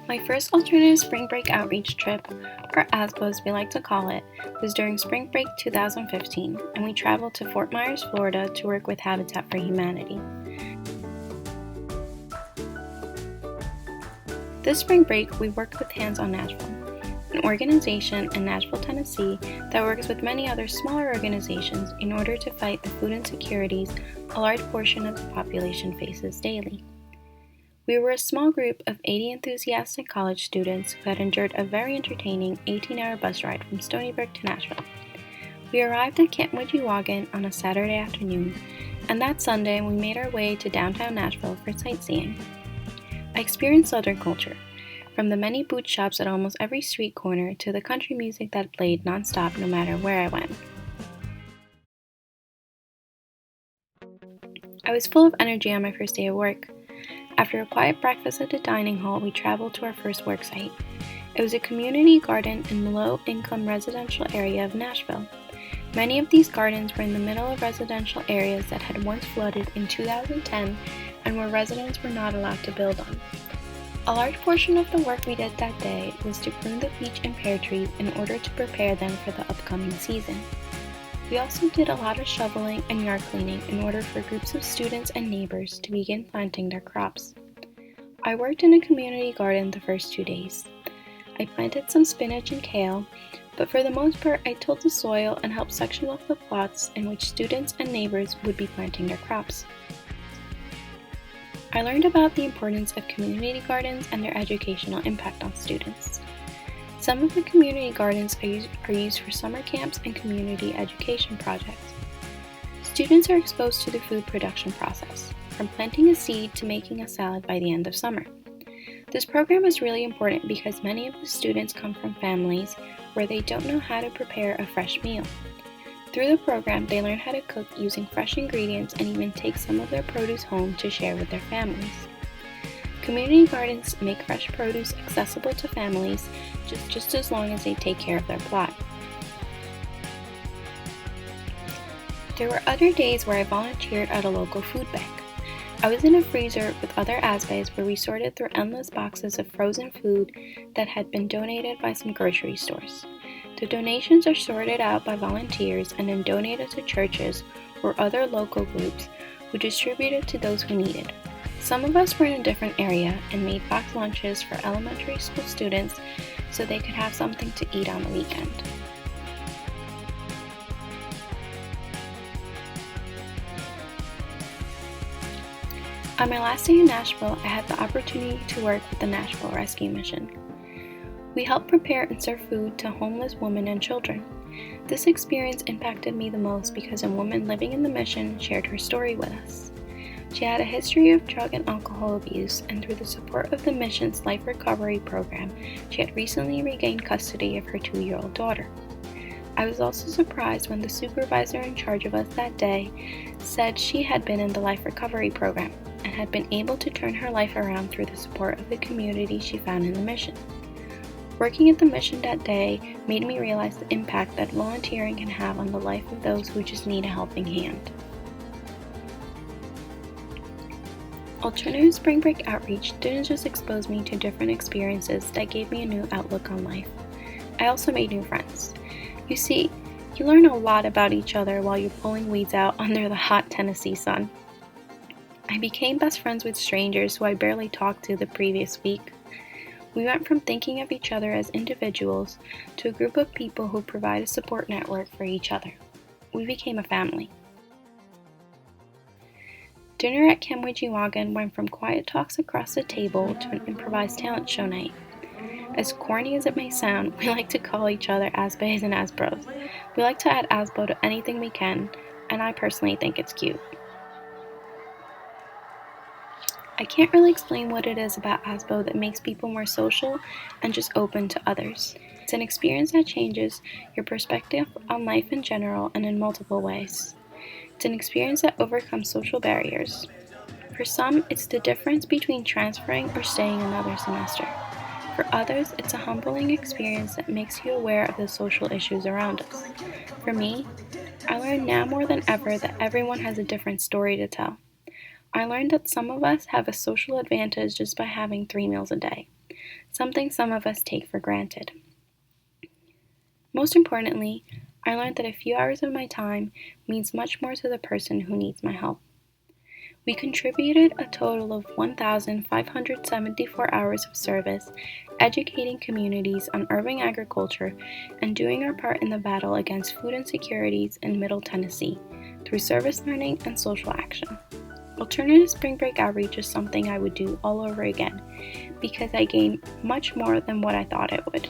My first alternative spring break outreach trip, or ASBaes we like to call it, was during spring break 2015, and we traveled to Fort Myers, Florida to work with Habitat for Humanity. This spring break, we worked with Hands on Nashville, an organization in Nashville, Tennessee that works with many other smaller organizations in order to fight the food insecurities a large portion of the population faces daily. We were a small group of 80 enthusiastic college students who had endured a very entertaining 18-hour bus ride from Stony Brook to Nashville. We arrived at Camp Widgewagon on a Saturday afternoon, and that Sunday we made our way to downtown Nashville for sightseeing. I experienced Southern culture, from the many boot shops at almost every street corner to the country music that played nonstop no matter where I went. I was full of energy on my first day of work. After a quiet breakfast at the dining hall, we traveled to our first work site. It was a community garden in the low-income residential area of Nashville. Many of these gardens were in the middle of residential areas that had once flooded in 2010 and where residents were not allowed to build on. A large portion of the work we did that day was to prune the peach and pear trees in order to prepare them for the upcoming season. We also did a lot of shoveling and yard cleaning in order for groups of students and neighbors to begin planting their crops. I worked in a community garden the first 2 days. I planted some spinach and kale, but for the most part I tilled the soil and helped section off the plots in which students and neighbors would be planting their crops. I learned about the importance of community gardens and their educational impact on students. Some of the community gardens are used for summer camps and community education projects. Students are exposed to the food production process, from planting a seed to making a salad by the end of summer. This program is really important because many of the students come from families where they don't know how to prepare a fresh meal. Through the program, they learn how to cook using fresh ingredients and even take some of their produce home to share with their families. Community gardens make fresh produce accessible to families just as long as they take care of their plot. There were other days where I volunteered at a local food bank. I was in a freezer with other ASBaes where we sorted through endless boxes of frozen food that had been donated by some grocery stores. The donations are sorted out by volunteers and then donated to churches or other local groups who distribute it to those who need it. Some of us were in a different area and made box lunches for elementary school students so they could have something to eat on the weekend. On my last day in Nashville, I had the opportunity to work with the Nashville Rescue Mission. We helped prepare and serve food to homeless women and children. This experience impacted me the most because a woman living in the mission shared her story with us. She had a history of drug and alcohol abuse, and through the support of the mission's life recovery program, she had recently regained custody of her 2-year-old daughter. I was also surprised when the supervisor in charge of us that day said she had been in the life recovery program and had been able to turn her life around through the support of the community she found in the mission. Working at the mission that day made me realize the impact that volunteering can have on the life of those who just need a helping hand. Alternative spring break outreach didn't just expose me to different experiences that gave me a new outlook on life. I also made new friends. You see, you learn a lot about each other while you're pulling weeds out under the hot Tennessee sun. I became best friends with strangers who I barely talked to the previous week. We went from thinking of each other as individuals to a group of people who provide a support network for each other. We became a family. Dinner at Camp Widgewagon went from quiet talks across the table to an improvised talent show night. As corny as it may sound, we like to call each other ASBaes and ASBros. We like to add ASBO to anything we can, and I personally think it's cute. I can't really explain what it is about ASBO that makes people more social and just open to others. It's an experience that changes your perspective on life in general and in multiple ways. It's an experience that overcomes social barriers. For some, it's the difference between transferring or staying another semester. For others, it's a humbling experience that makes you aware of the social issues around us. For me, I learn now more than ever that everyone has a different story to tell. I learned that some of us have a social advantage just by having 3 meals a day. something some of us take for granted. Most importantly, I learned that a few hours of my time means much more to the person who needs my help. We contributed a total of 1,574 hours of service, educating communities on urban agriculture and doing our part in the battle against food insecurities in Middle Tennessee through service learning and social action. Alternative spring break outreach is something I would do all over again because I gained much more than what I thought it would.